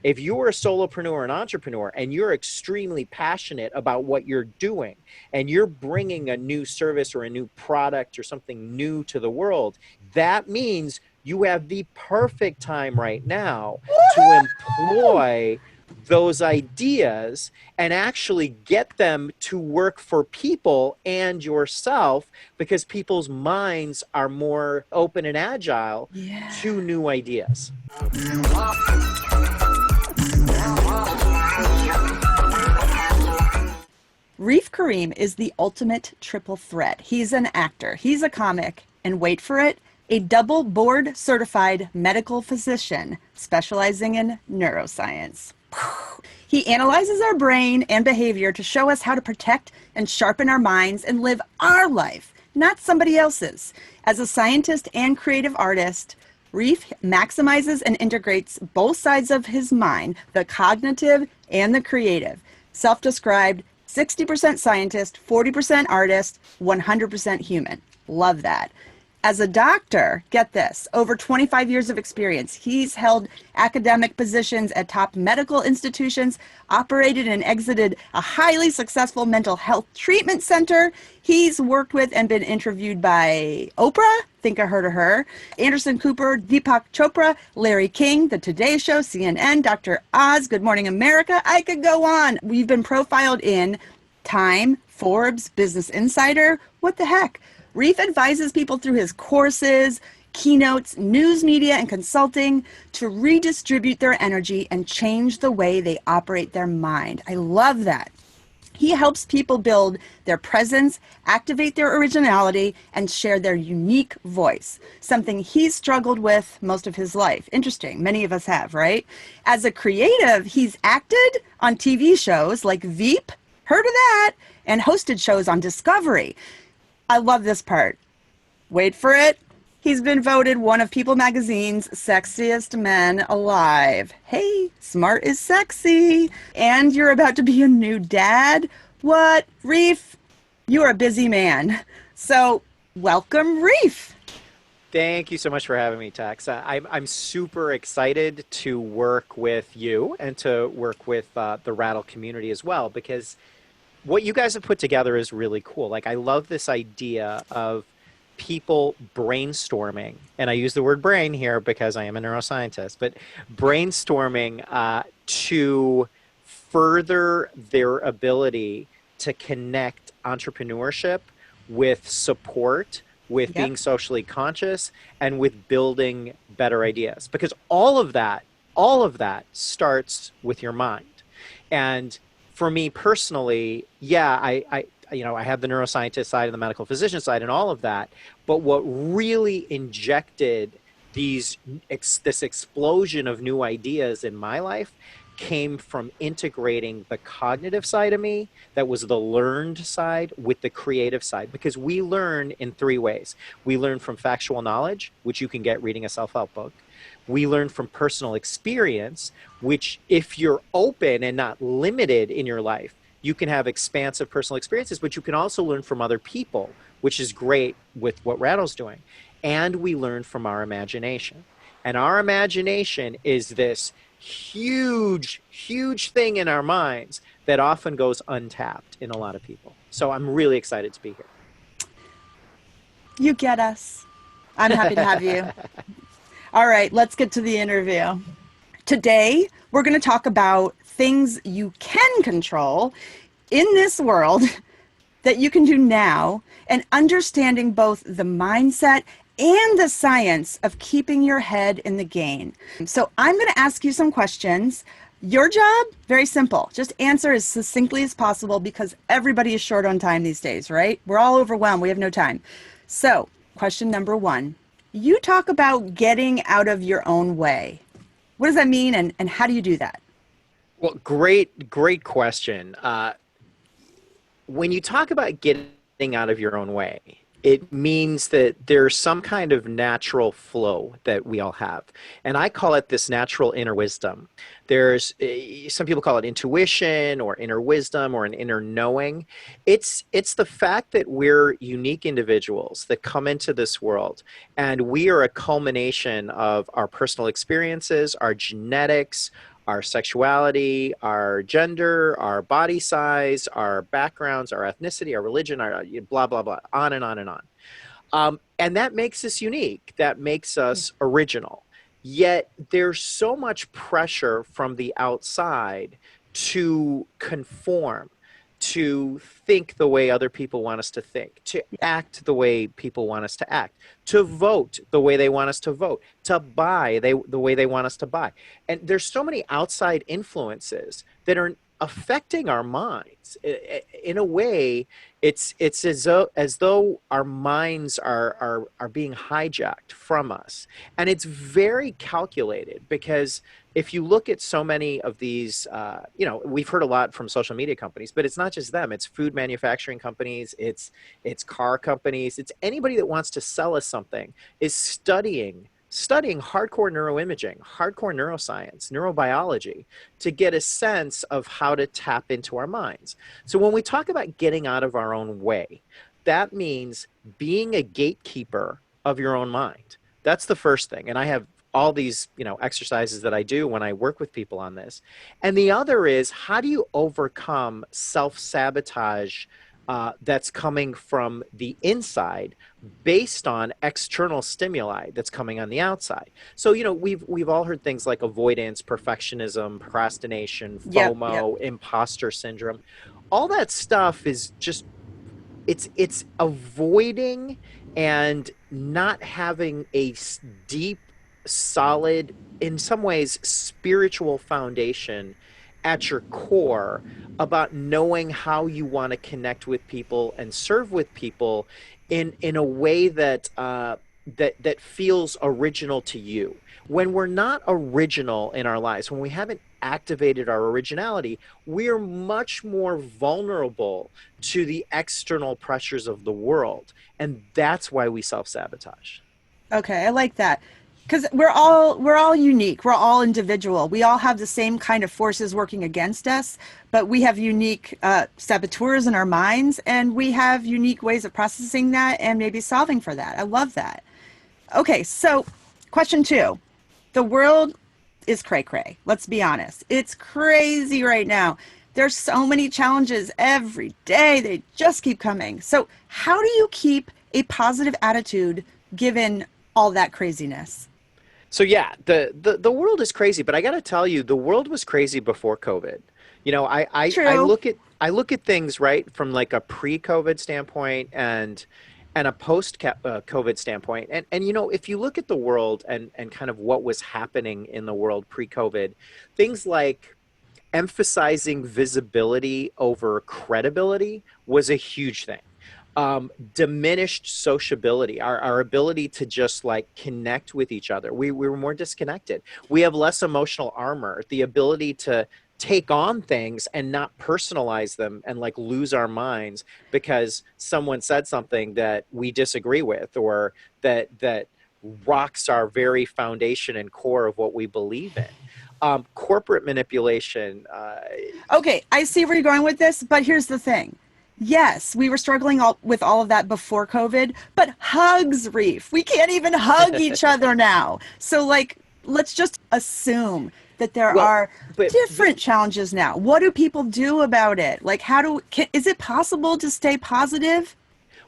If you're a solopreneur, an entrepreneur, and you're extremely passionate about what you're doing, and you're bringing a new service or a new product or something new to the world, that means you have the perfect time right now to Woohoo! employ those ideas and actually get them to work for people and yourself, because people's minds are more open and agile Yeah. to new ideas. Reef Karim is the ultimate triple threat. He's an actor, he's a comic, and wait for it, a double board certified medical physician specializing in neuroscience. He analyzes our brain and behavior to show us how to protect and sharpen our minds and live our life, not somebody else's. As a scientist and creative artist, Reef maximizes and integrates both sides of his mind, the cognitive and the creative. Self-described 60% scientist, 40% artist, 100% human. Love that. As a doctor, get this, over 25 years of experience. He's held academic positions at top medical institutions, operated and exited a highly successful mental health treatment center. He's worked with and been interviewed by Oprah, think I heard of her, Anderson Cooper, Deepak Chopra, Larry King, The Today Show, CNN, Dr. Oz, Good Morning America. I could go on. We've been profiled in Time, Forbes, Business Insider. What the heck? Reef advises people through his courses, keynotes, news media, and consulting to redistribute their energy and change the way they operate their mind. I love that. He helps people build their presence, activate their originality, and share their unique voice, something he's struggled with most of his life. Interesting. Many of us have, right? As a creative, he's acted on TV shows like Veep, heard of that, and hosted shows on Discovery. I love this part. Wait for it. He's been voted one of People magazine's sexiest men alive. Hey, smart is sexy. And you're about to be a new dad. What? Reef, you're a busy man. So welcome, Reef. Thank you so much for having me, Tex. I'm super excited to work with you and to work with the Raddle community as well, because what you guys have put together is really cool. Like, I love this idea of people brainstorming, and I use the word brain here because I am a neuroscientist, but brainstorming to further their ability to connect entrepreneurship with support, with Yep. being socially conscious, and with building better ideas. Because all of that starts with your mind. And for me personally, yeah, I have the neuroscientist side and the medical physician side and all of that. But what really injected this explosion of new ideas in my life came from integrating the cognitive side of me, that was the learned side, with the creative side. Because we learn in three ways. We learn from factual knowledge, which you can get reading a self-help book. We learn from personal experience, which, if you're open and not limited in your life, you can have expansive personal experiences, but you can also learn from other people, which is great with what Raddle's doing. And we learn from our imagination. And our imagination is this huge, huge thing in our minds that often goes untapped in a lot of people. So I'm really excited to be You get us. I'm happy to have you. here. All right, let's get to the interview. Today, we're going to talk about things you can control in this world that you can do now, and understanding both the mindset and the science of keeping your head in the game. So I'm going to ask you some questions. Your job, very simple. Just answer as succinctly as possible, because everybody is short on time these days, right? We're all overwhelmed. We have no time. So, question number one. You talk about getting out of your own way. What does that mean, and how do you do that? Well, great question. When you talk about getting out of your own way, it means that there's some kind of natural flow that we all have. And I call it this natural inner wisdom. There's some people call it intuition or inner wisdom or an inner knowing. It's the fact that we're unique individuals that come into this world, and we are a culmination of our personal experiences, our genetics, our sexuality, our gender, our body size, our backgrounds, our ethnicity, our religion, our blah, blah, blah, on and on and on. And that makes us unique. That makes us original. Yet there's so much pressure from the outside to conform, to think the way other people want us to think, to Yeah. act the way people want us to act, to vote the way they want us to vote, to buy the way they want us to buy. And there's so many outside influences that are affecting our minds. In a way, it's as though our minds are being hijacked from us, and it's very calculated because if you look at so many of these, we've heard a lot from social media companies, but it's not just them. It's food manufacturing companies, it's car companies, it's anybody that wants to sell us something is studying hardcore neuroimaging, hardcore neuroscience, neurobiology to get a sense of how to tap into our minds. So when we talk about getting out of our own way, that means being a gatekeeper of your own mind. That's the first thing. And I have all these, exercises that I do when I work with people on this. And the other is, how do you overcome self-sabotage that's coming from the inside based on external stimuli that's coming on the outside? So, we've all heard things like avoidance, perfectionism, procrastination, Yep. Yep. FOMO, imposter syndrome. All that stuff is just it's avoiding and not having a deep, solid, in some ways spiritual foundation at your core about knowing how you want to connect with people and serve with people in a way that that feels original to you. When we're not original in our lives, when we haven't activated our originality, we're much more vulnerable to the external pressures of the world. And that's why we self-sabotage. Okay, I like that. Because we're all unique. We're all individual. We all have the same kind of forces working against us, but we have unique saboteurs in our minds, and we have unique ways of processing that and maybe solving for that. I love that. Okay, so question two. The world is cray cray. Let's be honest. It's crazy right now. There's so many challenges every day. They just keep coming. So, how do you keep a positive attitude given all that craziness? So yeah, the world is crazy, but I got to tell you, the world was crazy before COVID. I True. look at things right from like a pre-COVID standpoint and a post-COVID standpoint. And if you look at the world and kind of what was happening in the world pre-COVID, things like emphasizing visibility over credibility was a huge thing. Diminished sociability, our ability to just like connect with each other. We were more disconnected. We have less emotional armor, the ability to take on things and not personalize them and like lose our minds because someone said something that we disagree with or that rocks our very foundation and core of what we believe in. Corporate manipulation. Okay, I see where you're going with this, but here's the thing. Yes, we were struggling with all of that before COVID, but hugs, Reef. We can't even hug each other now. So, like, let's just assume that there well, are but different challenges now. What do people do about it? Like, is it possible to stay positive?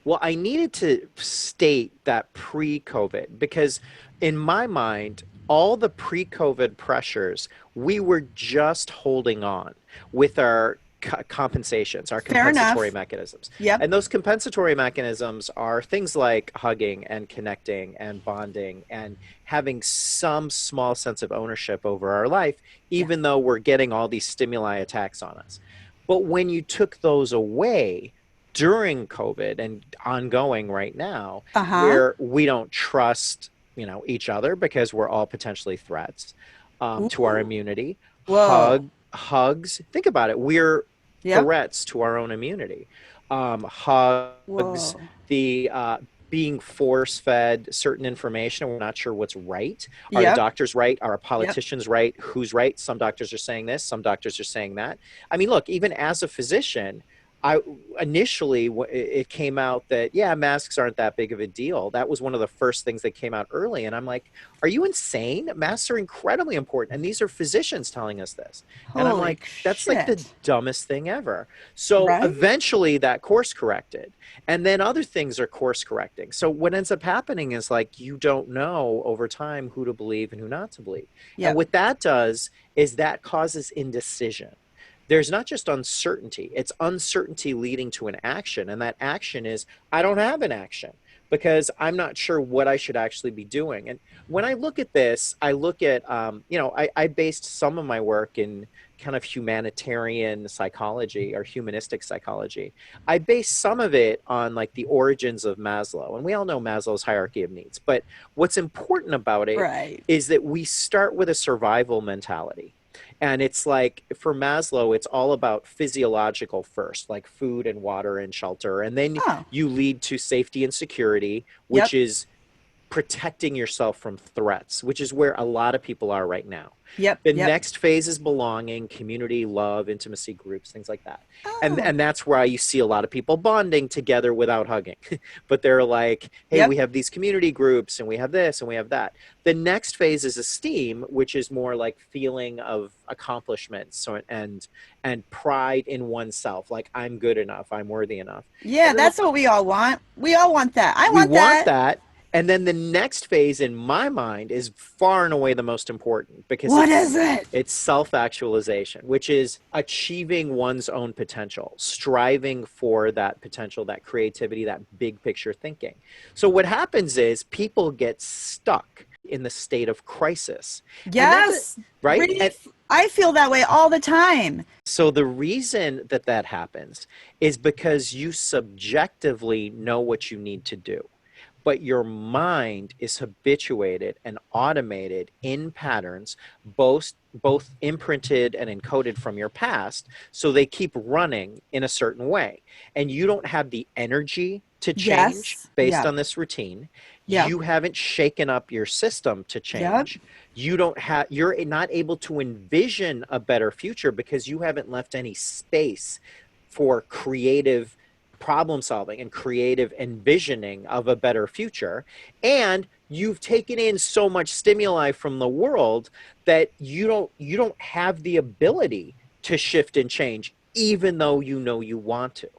Well, I needed to state that pre-COVID because in my mind, all the pre-COVID pressures, we were just holding on with our compensations, our Fair compensatory enough. mechanisms. Yep. And those compensatory mechanisms are things like hugging and connecting and bonding and having some small sense of ownership over our life, even Yes. though we're getting all these stimuli attacks on us. But when you took those away, during COVID and ongoing right now, Uh huh. where we don't trust, each other because we're all potentially threats to our Ooh. immunity. Whoa. Hugs. Think about it. We're Yep. threats to our own immunity. Hugs. Whoa. The being force fed certain information. We're not sure what's right. Are the Yep. doctors right? Are Yep. politicians right? Who's right? Some doctors are saying this. Some doctors are saying that. I mean, look, even as a physician, I initially it came out that yeah, masks aren't that big of a deal. That was one of the first things that came out early, and I'm like, are you insane? Masks are incredibly important, and these are physicians telling us this. And I'm Holy like, that's like the shit. dumbest thing ever. So Right? eventually that course corrected, and then other things are course correcting. So what ends up happening is like you don't know over time who to believe and who not to believe. And Yep. what that does is that causes indecision. There's not just uncertainty, it's uncertainty leading to an action. And that action is, I don't have an action because I'm not sure what I should actually be doing. And when I look at this, I look at, I based some of my work in kind of humanitarian psychology or humanistic psychology. I based some of it on like the origins of Maslow. And we all know Maslow's hierarchy of needs. But what's important about it Right. is that we start with a survival mentality. And it's like for Maslow, it's all about physiological first, like food and water and shelter. And then Oh, you lead to safety and security, which yep. is protecting yourself from threats, which is where a lot of people are right now. Yep. The Yep. next phase is belonging, community, love, intimacy, groups, things like that. Oh, And that's why you see a lot of people bonding together without hugging. But they're like, hey, yep. we have these community groups and we have this and we have that. The next phase is esteem, which is more like feeling of accomplishments and pride in oneself, like I'm good enough, I'm worthy enough. Yeah, And then that's what we all want. We all want that. I we want want that. that. And then the next phase in my mind is far and away the most important because What is it? it's self-actualization, which is achieving one's own potential, striving for that potential, that creativity, that big picture thinking. So what happens is people get stuck in the state of crisis. And that's it, Yes. right? And Reef. I feel that way all the time. so the reason that that happens is because you subjectively know what you need to do, but your mind is habituated and automated in patterns, both imprinted and encoded from your past, so they keep running in a certain way. And you don't have the energy to change Yes. based Yep. on this routine. Yep. You haven't shaken up your system to Yep. change. You're not able to envision a better future because you haven't left any space for creative problem solving and creative envisioning of a better future. And you've taken in so much stimuli from the world that you don't have the ability to shift and change even though you know you want to.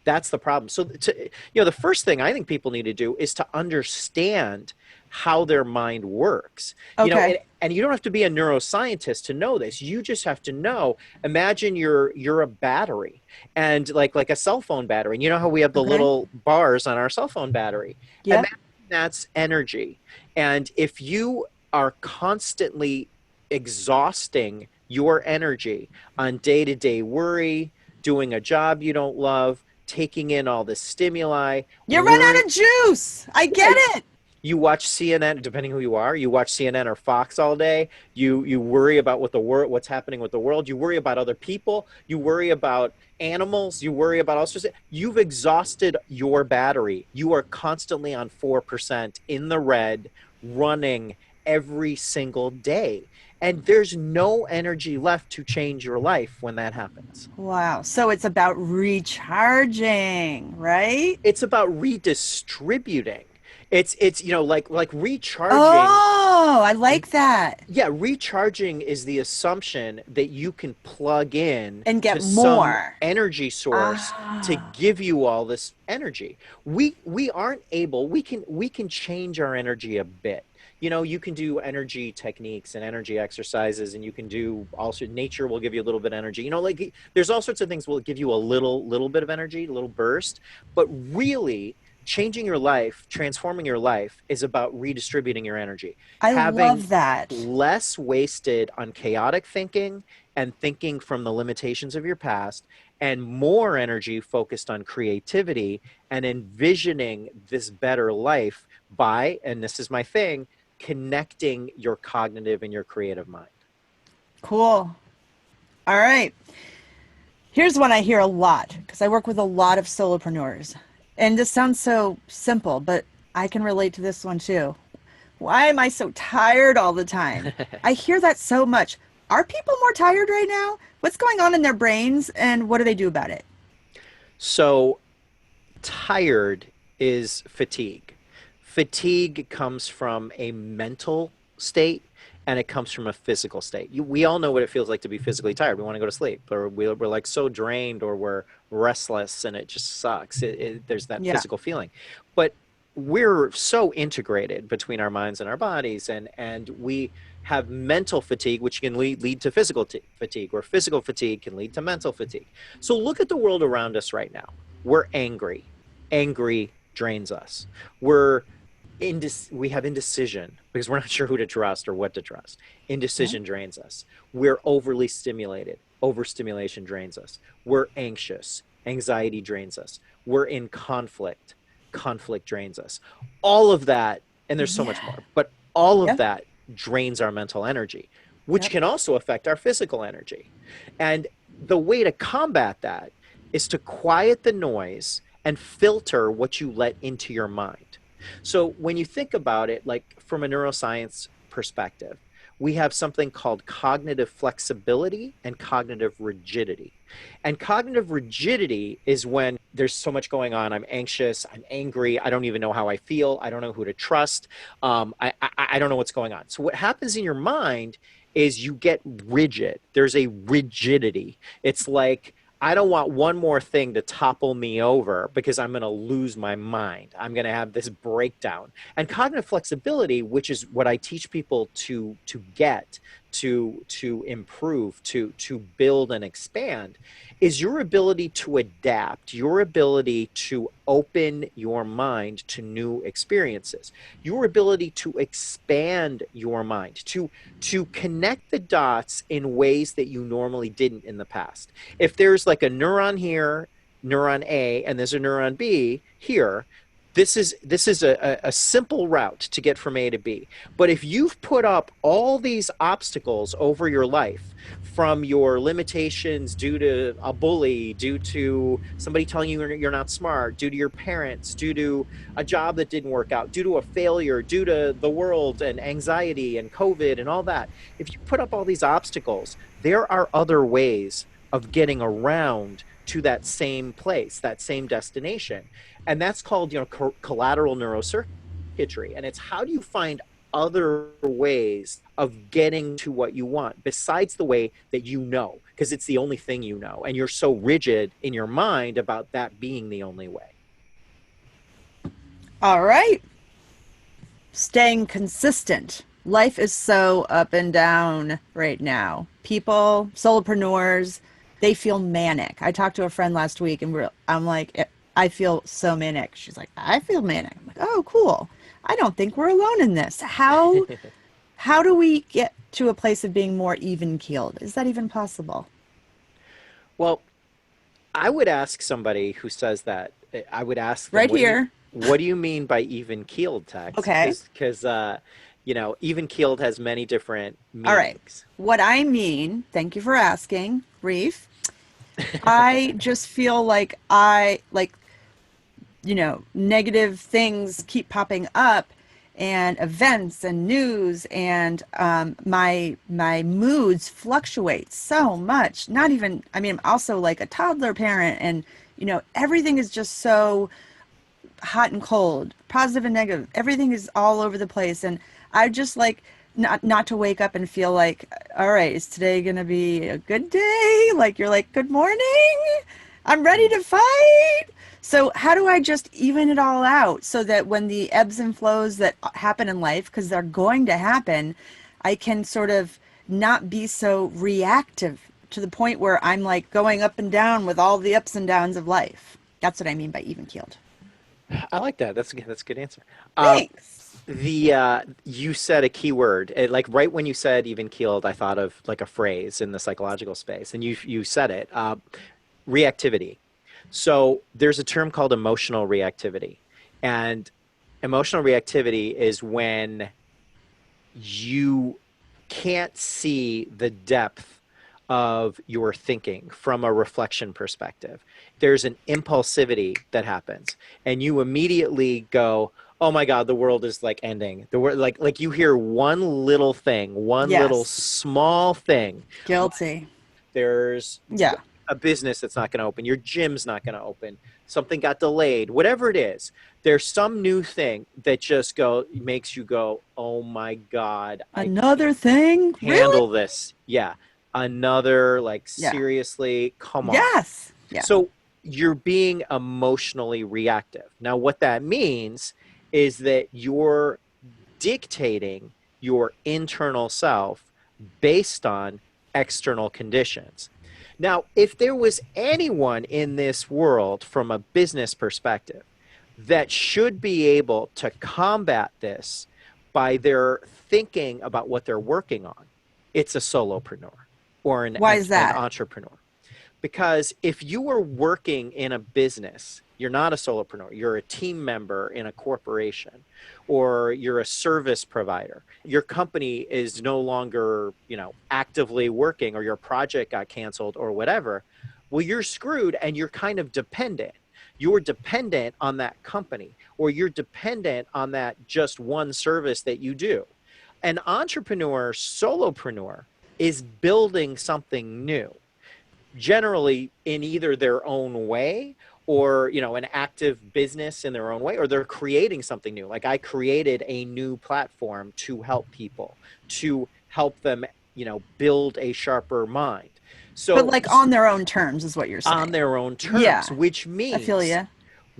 That's the problem. So the first thing I think people need to do is to understand how their mind works. Okay. And you don't have to be a neuroscientist to know this. You just have to know, imagine you're a battery, and like a cell phone battery. And you know how we have the Okay. little bars on our cell phone battery? Yep. Imagine that's energy. And if you are constantly exhausting your energy on day-to-day worry, doing a job you don't love, taking in all this stimuli, You run worry. out of juice. I Yeah, get it. you watch CNN, depending who you are, you watch CNN or Fox all day. You worry about what's happening with the world. You worry about other people. You worry about animals. You worry about all sorts of. You've exhausted your battery. You are constantly on 4% in the red, running every single day, and there's no energy left to change your life when that happens. Wow. So it's about recharging, right? It's about redistributing. It's like recharging. Oh, I like that. Yeah, recharging is the assumption that you can plug in And to get some more. energy source to Ah. give you all this energy. We aren't able, we can change our energy a bit. You can do energy techniques and energy exercises, and you can do also nature will give you a little bit of energy. Like there's all sorts of things will give you a little bit of energy, a little burst, but really changing your life, transforming your life is about redistributing your energy, I having love that. less wasted on chaotic thinking and thinking from the limitations of your past, and more energy focused on creativity and envisioning this better life by, and this is my thing, connecting your cognitive and your creative mind. Cool. All right. Here's one I hear a lot because I work with a lot of solopreneurs. And this sounds so simple, but I can relate to this one too. Why am I so tired all the time? I hear that so much. Are people more tired right now? What's going on in their brains and what do they do about it? So tired is fatigue. Fatigue comes from a mental state and it comes from a physical state. We all know what it feels like to be physically tired. We want to go to sleep, or we're like so drained, or we're restless and it just sucks. There's that Yeah. physical feeling. But we're so integrated between our minds and our bodies, and we have mental fatigue, which can lead to physical fatigue, or physical fatigue can lead to mental fatigue. So look at the world around us right now. We're angry. Angry drains us. We're we have indecision because we're not sure who to trust or what to trust. Yeah. Indecision drains us. We're overly stimulated. Overstimulation drains us. We're anxious. Anxiety drains us. We're in conflict. Conflict drains us. All of that, and there's so much Yeah. more, but all of Yep. that drains our mental energy, which Yep. can also affect our physical energy. And the way to combat that is to quiet the noise and filter what you let into your mind. So when you think about it, like from a neuroscience perspective, we have something called cognitive flexibility and cognitive rigidity. And cognitive rigidity is when there's so much going on. I'm anxious, I'm angry, I don't even know how I feel, I don't know who to trust, I don't know what's going on. So what happens in your mind is you get rigid. There's a rigidity. It's like, I don't want one more thing to topple me over because I'm going to lose my mind. I'm going to have this breakdown. And cognitive flexibility, which is what I teach people to get, to improve, to build and expand, is your ability to adapt, your ability to open your mind to new experiences, your ability to expand your mind, to connect the dots in ways that you normally didn't in the past. If there's like a neuron here, neuron A, and there's a neuron B here, this is a simple route to get from A to B. But if you've put up all these obstacles over your life, from your limitations due to a bully, due to somebody telling you you're not smart, due to your parents, due to a job that didn't work out, due to a failure, due to the world and anxiety and COVID and all that, if you put up all these obstacles, there are other ways of getting around to that same place, that same destination. And that's called, collateral neurocircuitry. And it's how do you find other ways of getting to what you want besides the way that you know, because it's the only thing you know. And you're so rigid in your mind about that being the only way. All right. Staying consistent. Life is so up and down right now. People, solopreneurs, they feel manic. I talked to a friend last week and I'm like, I feel so manic. She's like, I feel manic. I'm like, oh, cool. I don't think we're alone in this. How do we get to a place of being more even keeled? Is that even possible? Well, I would ask somebody who says that, I would ask them, Right here. what do you mean by even keeled, Tex? Okay. Because even keeled has many different All right. meanings. What I mean, thank you for asking, Reef. I just feel like negative things keep popping up and events and news and my moods fluctuate so much. Not even, I mean, I'm also like a toddler parent and, everything is just so hot and cold, positive and negative. Everything is all over the place. And I just like not to wake up and feel like, all right, is today going to be a good day? Like you're like, good morning. I'm ready to fight. So how do I just even it all out so that when the ebbs and flows that happen in life, because they're going to happen, I can sort of not be so reactive to the point where I'm like going up and down with all the ups and downs of life. That's what I mean by even keeled. I like that. That's a good answer. Thanks. The You said a key word. Like right when you said even keeled, I thought of like a phrase in the psychological space, and you said it. Reactivity. So there's a term called emotional reactivity, and emotional reactivity is when you can't see the depth of your thinking from a reflection perspective. There's an impulsivity that happens, and you immediately go, "Oh my God, the world is like ending." The world, like you hear one little thing, one little Yes. small thing. Guilty. There's Yeah. a business that's not going to open, your gym's not going to open, something got delayed, whatever it is, there's some new thing that just makes you go, oh my God, I Another can't thing? Really? handle this. Yeah. Another, like, Yeah. seriously, come on. Yes. Yeah. So you're being emotionally reactive. Now, what that means is that you're dictating your internal self based on external conditions. Now, if there was anyone in this world from a business perspective that should be able to combat this by their thinking about what they're working on, it's a solopreneur or Why is an that? entrepreneur. Because if you are working in a business, you're not a solopreneur, you're a team member in a corporation, or you're a service provider. Your company is no longer, actively working, or your project got canceled or whatever. Well, you're screwed and you're kind of dependent. You're dependent on that company, or you're dependent on that just one service that you do. An entrepreneur, solopreneur, is building something new, generally in either their own way, or an active business in their own way, or they're creating something new. Like, I created a new platform to help people, to help them build a sharper mind. But So like on their own terms is what you're on saying. their own terms, Yeah. which I feel means you.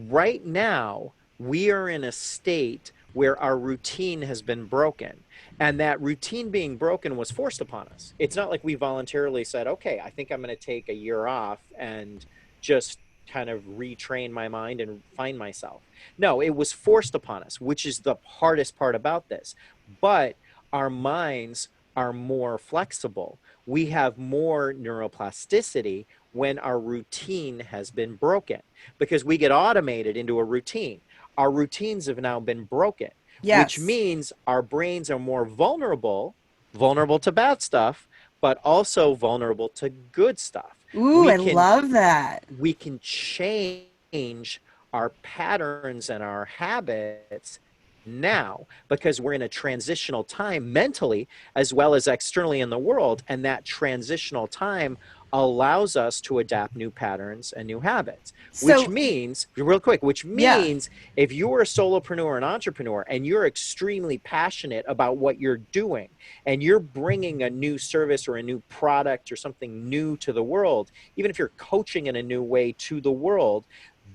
right now we are in a state where our routine has been broken. And that routine being broken was forced upon us. It's not like we voluntarily said, okay, I think I'm going to take a year off and just kind of retrain my mind and find myself. No, it was forced upon us, which is the hardest part about this. But our minds are more flexible. We have more neuroplasticity when our routine has been broken, because we get automated into a routine. Our routines have now been broken, which Yes. means our brains are more vulnerable to bad stuff, but also vulnerable to good stuff. Ooh, We I can love that. we can change our patterns and our habits now, because we're in a transitional time mentally as well as externally in the world, and that transitional time allows us to adapt new patterns and new habits, which So, means, real quick, which yeah. means if you're a solopreneur and entrepreneur and you're extremely passionate about what you're doing, and you're bringing a new service or a new product or something new to the world, even if you're coaching in a new way to the world,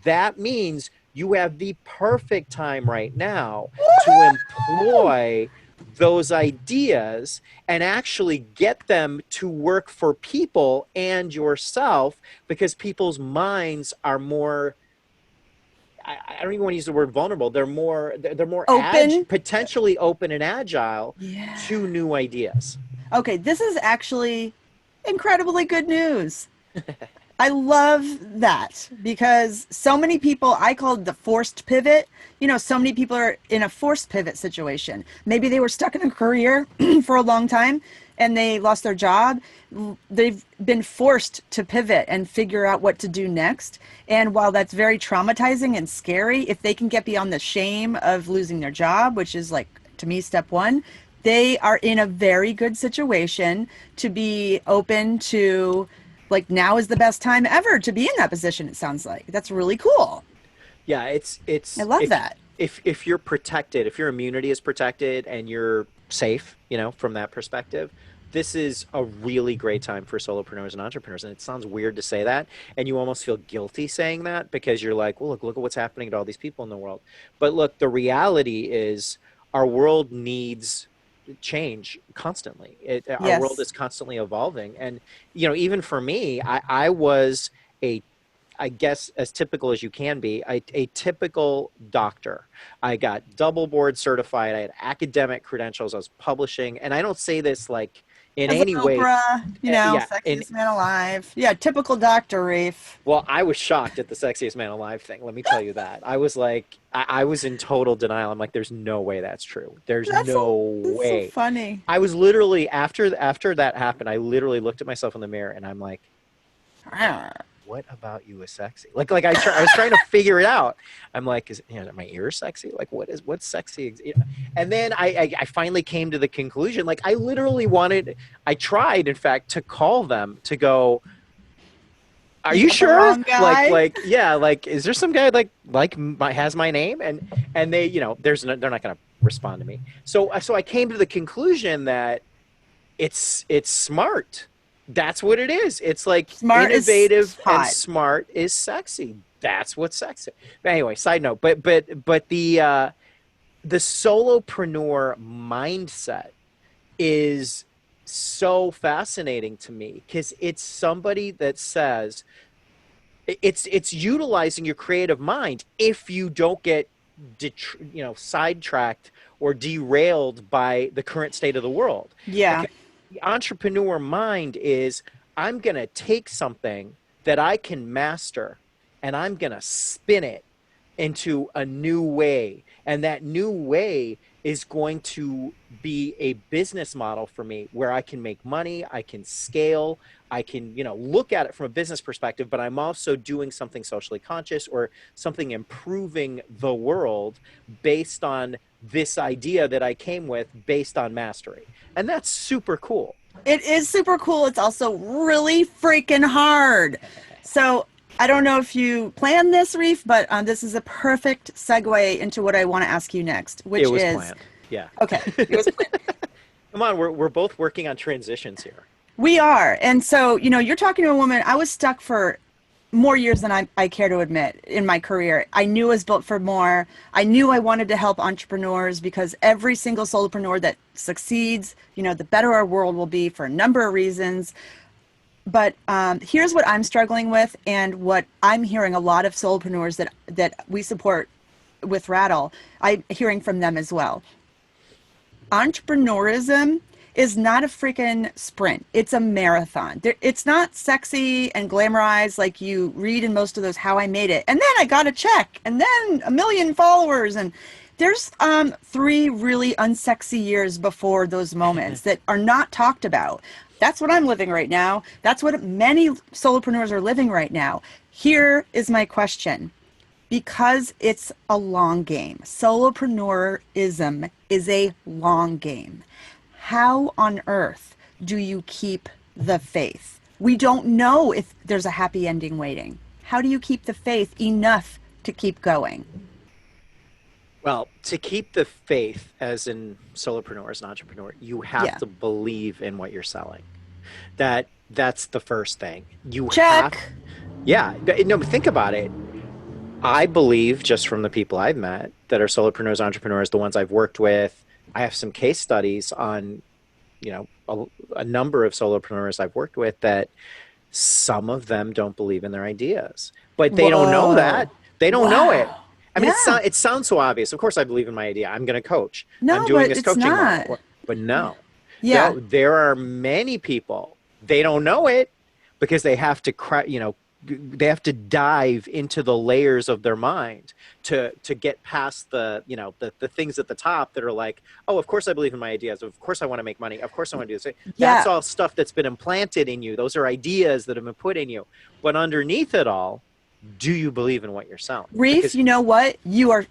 that means you have the perfect time right now to Woohoo! employ those ideas and actually get them to work for people and yourself, because people's minds are more, I don't even want to use the word vulnerable. They're more Open. potentially open and agile Yeah. to new ideas. Okay, this is actually incredibly good news. I love that because so many people, I call it the forced pivot. So many people are in a forced pivot situation. Maybe they were stuck in a career for a long time and they lost their job. They've been forced to pivot and figure out what to do next. And while that's very traumatizing and scary, if they can get beyond the shame of losing their job, which is like, to me, step one, they are in a very good situation to be open to, like, now is the best time ever to be in that position. It sounds like that's really cool. Yeah, I it's love that. if you're protected, if your immunity is protected and you're safe, from that perspective, this is a really great time for solopreneurs and entrepreneurs. And it sounds weird to say that, and you almost feel guilty saying that, because you're like, well, look at what's happening to all these people in the world. But look, the reality is our world needs change constantly. Our world Yes. is constantly evolving, and even for me, I was a, I guess, as typical as you can be, a typical doctor. I got double board certified. I had academic credentials. I was publishing. And I don't say this like in As an any way. Oprah, Yeah. sexiest man alive. Yeah, typical Dr. Reef. Well, I was shocked at the sexiest man alive thing. Let me tell you that. I was like, I was in total denial. I'm like, there's no way that's true. There's no That's so way. funny. I was literally, after that happened, I literally looked at myself in the mirror and I'm like, what about you is sexy? I was trying to figure it out. I'm like, are my ears sexy? Like, what's sexy? And then I finally came to the conclusion. Like, I tried, in fact, to call them to go, are You you got the sure? wrong guy. Yeah, is there some guy has my name? And they, they're not going to respond to me. So I came to the conclusion that it's smart. That's what it is. It's like Smart is innovative and hot. smart is sexy. That's what's sexy. But anyway, side note. But the solopreneur mindset is so fascinating to me because it's somebody that says it's utilizing your creative mind if you don't get sidetracked or derailed by the current state of the world. Yeah. Okay, the entrepreneur mind is I'm going to take something that I can master and I'm going to spin it into a new way. And that new way is going to be a business model for me where I can make money, I can scale, I can, look at it from a business perspective, but I'm also doing something socially conscious or something improving the world based on this idea that I came with based on mastery. And that's super cool. It is super cool. It's also really freaking hard. So I don't know if you planned this, Reef, but this is a perfect segue into what I want to ask you next, It which was is, planned. Yeah. okay, it was planned. Come on, we're both working on transitions here. We are. And so, you're talking to a woman. I was stuck for more years than I care to admit in my career. I knew I was built for more. I knew I wanted to help entrepreneurs because every single solopreneur that succeeds, the better our world will be for a number of reasons. But here's what I'm struggling with and what I'm hearing a lot of solopreneurs that we support with Raddle, I'm hearing from them as well. Entrepreneurism is not a freaking sprint. It's a marathon. It's not sexy and glamorized like you read in most of those How I Made It. And then I got a check and then 1 million followers. And there's 3 really unsexy years before those moments that are not talked about. That's what I'm living right now. That's what many solopreneurs are living right now. Here is my question. Because it's a long game, solopreneurism is a long game. How on earth do you keep the faith? We don't know if there's a happy ending waiting. How do you keep the faith enough to keep going? Well, to keep the faith as in solopreneur, as an entrepreneur, you have Yeah. to believe in what you're selling. That's the first thing. You have, Check. yeah, no, but think about it. I believe just from the people I've met that are solopreneurs, entrepreneurs, the ones I've worked with, I have some case studies on, a number of solopreneurs I've worked with that some of them don't believe in their ideas, but they don't know that. Whoa. They don't know it. Wow. I mean, Yeah. it sounds so obvious. Of course, I believe in my idea. I'm going to coach. I'm No, doing but this it's coaching model. not. But no, Yeah. there are many people, they don't know it because they have to, they have to dive into the layers of their mind to get past the things at the top that are like, oh, of course I believe in my ideas, of course I want to make money, of course I want to do this. That's Yeah. all stuff that's been implanted in you. Those are ideas that have been put in you, but underneath it all, do you believe in what you're selling? Reef, Because you know what? You are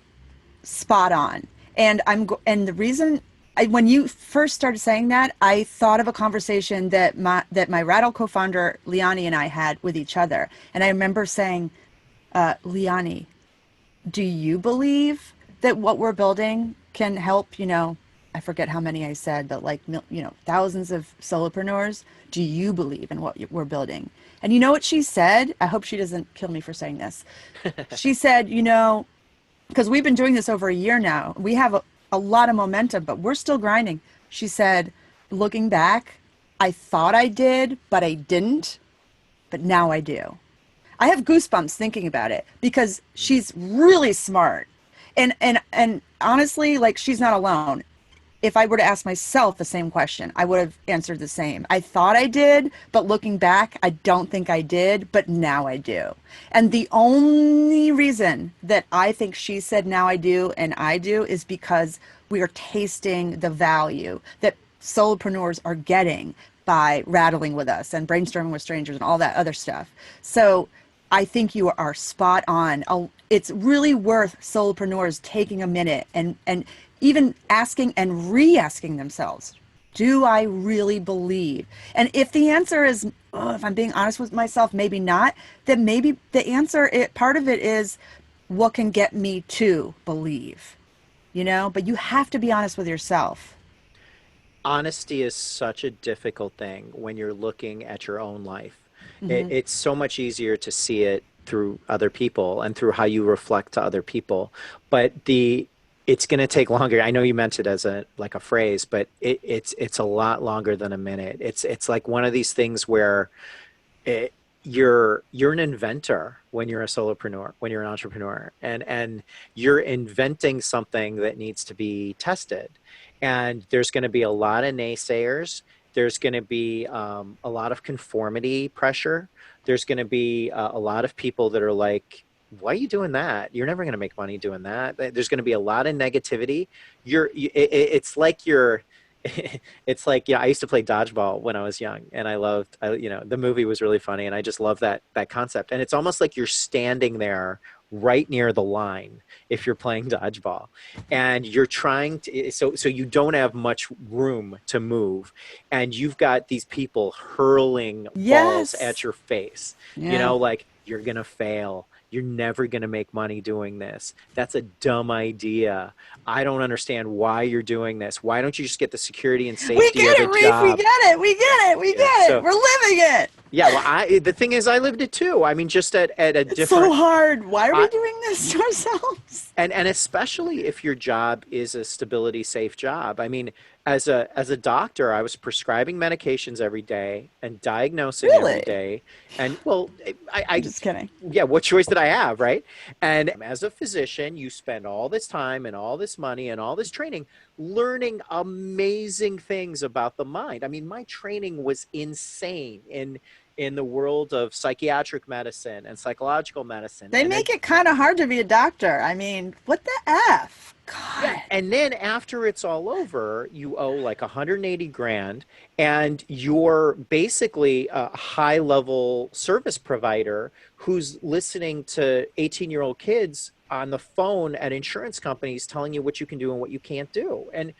spot on. And and the reason when you first started saying that, I thought of a conversation that my Raddle co-founder Liani and I had with each other. And I remember saying, Liani, do you believe that what we're building can help, I forget how many I said, but like, thousands of solopreneurs? Do you believe in what we're building? And you know what she said? I hope she doesn't kill me for saying this. She said, because we've been doing this over a year now. We have a lot of momentum, but we're still grinding. She said, looking back, I thought I did, but I didn't. But now I do. I have goosebumps thinking about it because she's really smart. And honestly, like she's not alone. If I were to ask myself the same question, I would have answered the same. I thought I did, but looking back, I don't think I did, but now I do. And the only reason that I think she said now I do and I do is because we are tasting the value that solopreneurs are getting by rattling with us and brainstorming with strangers and all that other stuff. So I think you are spot on. It's really worth solopreneurs taking a minute and even asking and re-asking themselves, Do I really believe? And if the answer is, oh, if I'm being honest with myself, maybe not, then maybe the answer, part of it is what can get me to believe, But you have to be honest with yourself. Honesty is such a difficult thing when you're looking at your own life. Hmm. It's so much easier to see it through other people and through how you reflect to other people. But it's going to take longer. I know you meant it as a like a phrase, but it's a lot longer than a minute. It's like one of these things where it, you're an inventor when you're a solopreneur, when you're an entrepreneur, and you're inventing something that needs to be tested. And there's going to be a lot of naysayers. There's going to be a lot of conformity pressure. There's going to be a lot of people that are like, why are you doing that? You're never going to make money doing that. There's going to be a lot of negativity. It's like you're it's like, yeah, I used to play dodgeball when I was young, and the movie was really funny, and I just love that concept. And it's almost like you're standing there right near the line if you're playing dodgeball, and you're trying to, so you don't have much room to move, and you've got these people hurling balls at Yes. your face, Yeah. like you're gonna fail. You're never going to make money doing this. That's a dumb idea. I don't understand why you're doing this. Why don't you just get the security and We safety get of it, a Reef. We job? get it. We get it. We Yeah. get it. So We're living it. yeah, well, the thing is, I lived it too. I mean, just at a It's so different. hard. Why are we I, doing this to ourselves? and especially if your job is a stability safe job. I mean, as a doctor, I was prescribing medications every day and diagnosing every Really? day. And well, I'm I just kidding. yeah, what choice did I have, right? And as a physician, you spend all this time and all this money and all this training learning amazing things about the mind. I mean, my training was insane in the world of psychiatric medicine and psychological medicine. They make it kind of hard to be a doctor. I mean, what the F? Yeah, God. and then after it's all over, you owe like 180 grand, and you're basically a high level service provider who's listening to 18-year-old kids on the phone at insurance companies telling you what you can do and what you can't do. And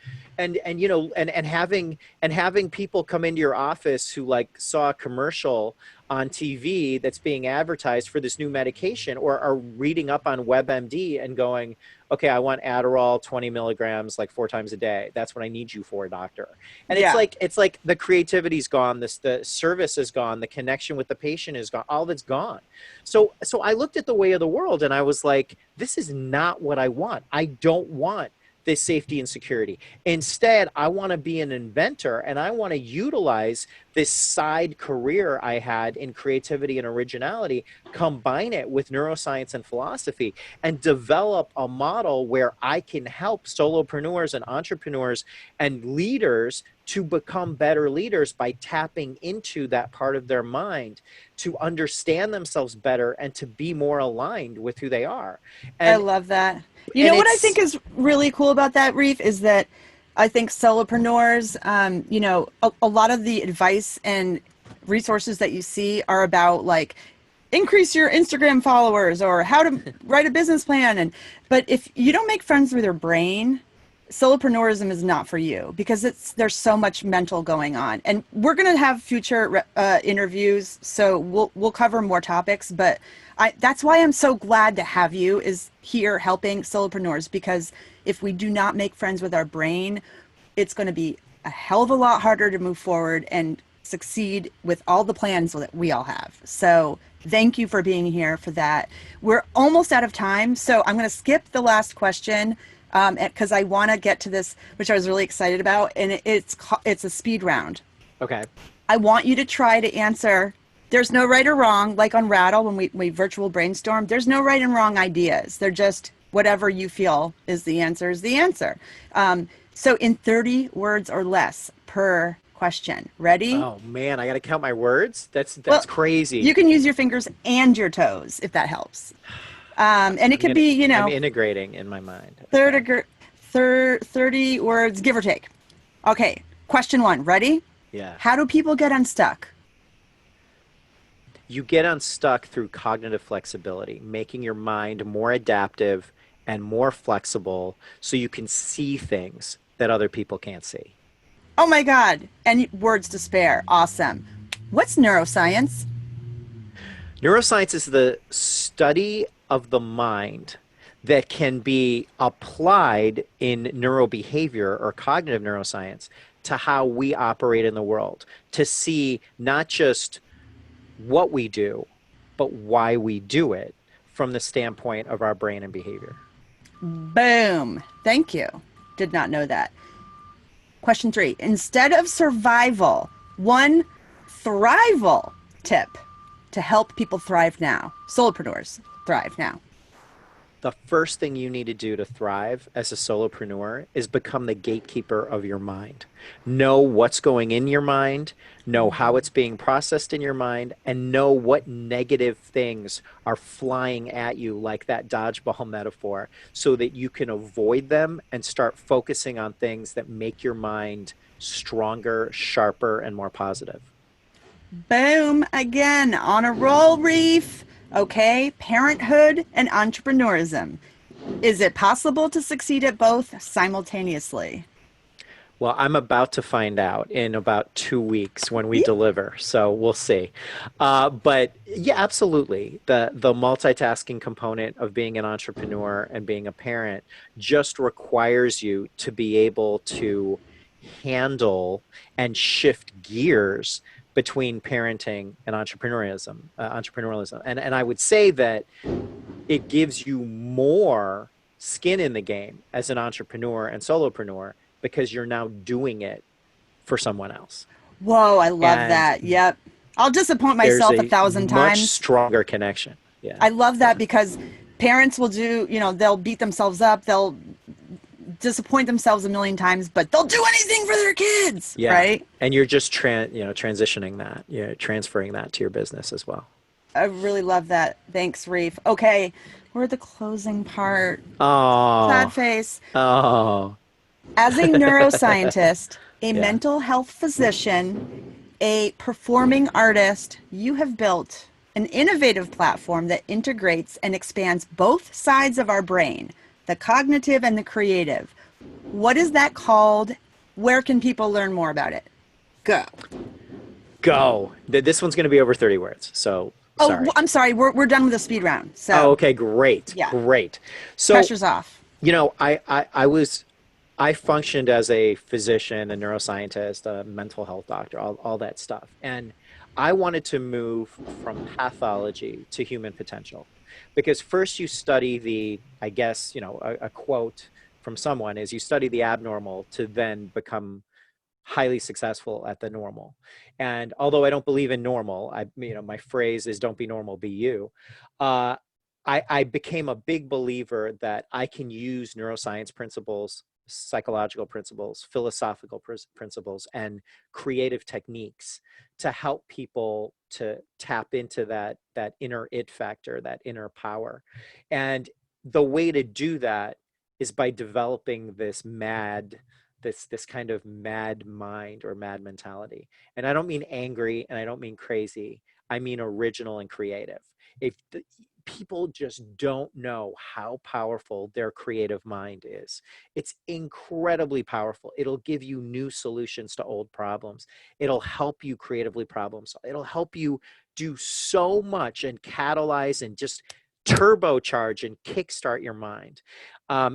having people come into your office who like saw a commercial on TV that's being advertised for this new medication, or are reading up on WebMD and going, okay, I want Adderall 20 milligrams like 4 times a day. That's what I need you for, doctor. And Yeah. it's like the creativity's gone, the service is gone, the connection with the patient is gone, all of it's gone. So I looked at the way of the world and I was like, this is not what I want. I don't want this safety and security. Instead, I want to be an inventor, and I want to utilize this side career I had in creativity and originality, combine it with neuroscience and philosophy, and develop a model where I can help solopreneurs and entrepreneurs and leaders to become better leaders by tapping into that part of their mind to understand themselves better and to be more aligned with who they are. I And love that. You and know what I think it's is really cool about that, Reef, is that I think solopreneurs, a lot of the advice and resources that you see are about like increase your Instagram followers or how to write a business plan. But if you don't make friends with your brain, solopreneurism is not for you because there's so much mental going on. And we're going to have future interviews, so we'll cover more topics. But that's why I'm so glad to have you is here helping solopreneurs, because if we do not make friends with our brain, it's going to be a hell of a lot harder to move forward and succeed with all the plans that we all have. So thank you for being here for that. We're almost out of time, so I'm going to skip the last question because I want to get to this, which I was really excited about, and it's a speed round. okay. I want you to try to answer. There's no right or wrong, like on Raddle when we virtual brainstorm. There's no right and wrong ideas. They're just whatever you feel is the answer is the answer. So in 30 words or less per question. Ready? Oh man, I got to count my words. That's Well, crazy. you can use your fingers and your toes if that helps. And it I'm could gonna be, I'm integrating in my mind. Okay. 30, 30 words, give or take. Okay, question one. Ready? Yeah. How do people get unstuck? You get unstuck through cognitive flexibility, making your mind more adaptive and more flexible so you can see things that other people can't see. Oh my God. And words to spare. Awesome. What's neuroscience? Neuroscience is the study of the mind that can be applied in neurobehavior or cognitive neuroscience to how we operate in the world, to see not just what we do, but why we do it from the standpoint of our brain and behavior. Boom. Thank you. Did not know that. Question 3. Instead of survival, one thrival tip to help people thrive now. Solopreneurs thrive now. The first thing you need to do to thrive as a solopreneur is become the gatekeeper of your mind. Know what's going in your mind, know how it's being processed in your mind, and know what negative things are flying at you, like that dodgeball metaphor, so that you can avoid them and start focusing on things that make your mind stronger, sharper, and more positive. Boom. Again, on a roll, Reef. Okay. Parenthood and entrepreneurism. Is it possible to succeed at both simultaneously? Well, I'm about to find out in about 2 weeks when we Yeah. deliver, so we'll see. But yeah, absolutely. The multitasking component of being an entrepreneur and being a parent just requires you to be able to handle and shift gears between parenting and entrepreneurialism. And I would say that it gives you more skin in the game as an entrepreneur and solopreneur because you're now doing it for someone else. Whoa, I love And that. Yep. I'll disappoint there's myself a a thousand much times. stronger connection. Yeah. I love that Yeah. because parents will do, they'll beat themselves up, they'll disappoint themselves a million times, but they'll do anything for their kids, Yeah. right? And you're just transitioning that, transferring that to your business as well. I really love that. Thanks, Reef. Okay, we're at the closing part. Sad Oh, face. oh, As a neuroscientist, a yeah. mental health physician, a performing artist, you have built an innovative platform that integrates and expands both sides of our brain, the cognitive and the creative. What is that called? Where can people learn more about it? Go. Go. This one's going to be over 30 words. So Oh, sorry. I'm sorry. We're done with the speed round. Oh, So, okay. Great. yeah, Great. So, pressure's off. I functioned as a physician, a neuroscientist, a mental health doctor, all that stuff. And I wanted to move from pathology to human potential. Because first you study I guess, a quote from someone is you study the abnormal to then become highly successful at the normal. And although I don't believe in normal, my phrase is don't be normal, be you. Uh, I became a big believer that I can use neuroscience principles, psychological principles, philosophical principles, and creative techniques to help people to tap into that inner it factor, that inner power. And the way to do that is by developing this kind of mad mind or mad mentality. And I don't mean angry and I don't mean crazy. I mean original and creative. If people just don't know how powerful their creative mind is, it's incredibly powerful. It'll give you new solutions to old problems. It'll help you creatively problem solve. It'll help you do so much and catalyze and just turbocharge and kickstart your mind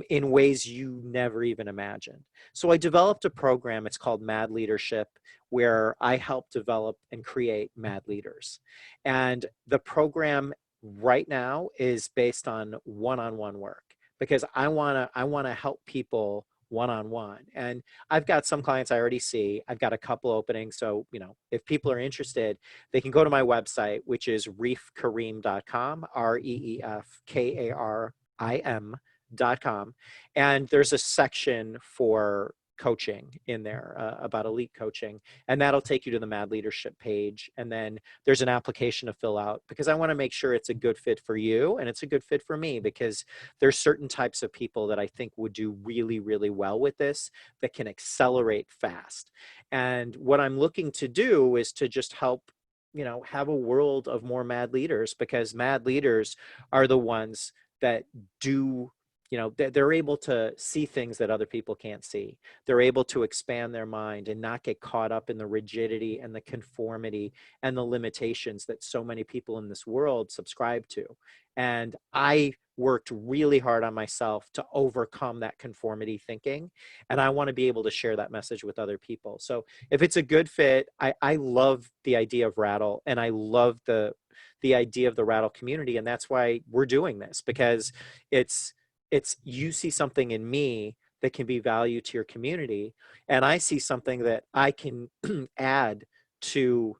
in ways you never even imagined. So I developed a program, it's called Mad Leadership, where I help develop and create mad leaders. And the program right now is based on one-on-one work because I want to help people one-on-one. And I've got some clients I already see. I've got a couple openings. So, if people are interested, they can go to my website, which is reefkarim.com, reefkarim.com. And there's a section for coaching in there about elite coaching, and that'll take you to the Mad Leadership page. And then there's an application to fill out because I want to make sure it's a good fit for you and it's a good fit for me, because there's certain types of people that I think would do really, really well with this, that can accelerate fast. And what I'm looking to do is to just help have a world of more mad leaders, because mad leaders are the ones that do they're able to see things that other people can't see. They're able to expand their mind and not get caught up in the rigidity and the conformity and the limitations that so many people in this world subscribe to. And I worked really hard on myself to overcome that conformity thinking. And I want to be able to share that message with other people. So if it's a good fit, I love the idea of Raddle, and I love the idea of the Raddle community. And that's why we're doing this, because it's you see something in me that can be value to your community, and I see something that I can add to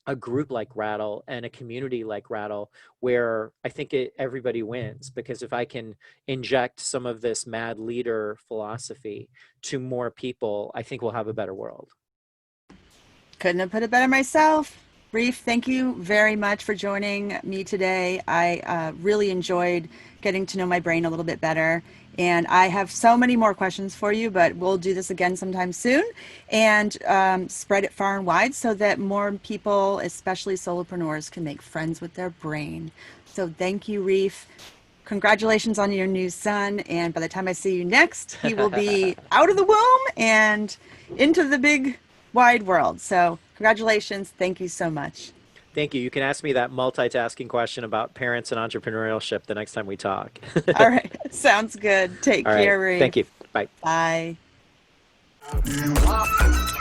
a group like Raddle and a community like Raddle, where I think everybody wins. Because if I can inject some of this mad leader philosophy to more people, I think we'll have a better world. Couldn't have put it better myself. Reef, thank you very much for joining me today. I really enjoyed getting to know my brain a little bit better. And I have so many more questions for you, but we'll do this again sometime soon, and spread it far and wide so that more people, especially solopreneurs, can make friends with their brain. So thank you, Reef. Congratulations on your new son. And by the time I see you next, he will be out of the womb and into the big wide world. So congratulations. Thank you so much. Thank you. You can ask me that multitasking question about parents and entrepreneurship the next time we talk. All right. Sounds good. Take All right. care, Thank Reef. you. Bye. Bye.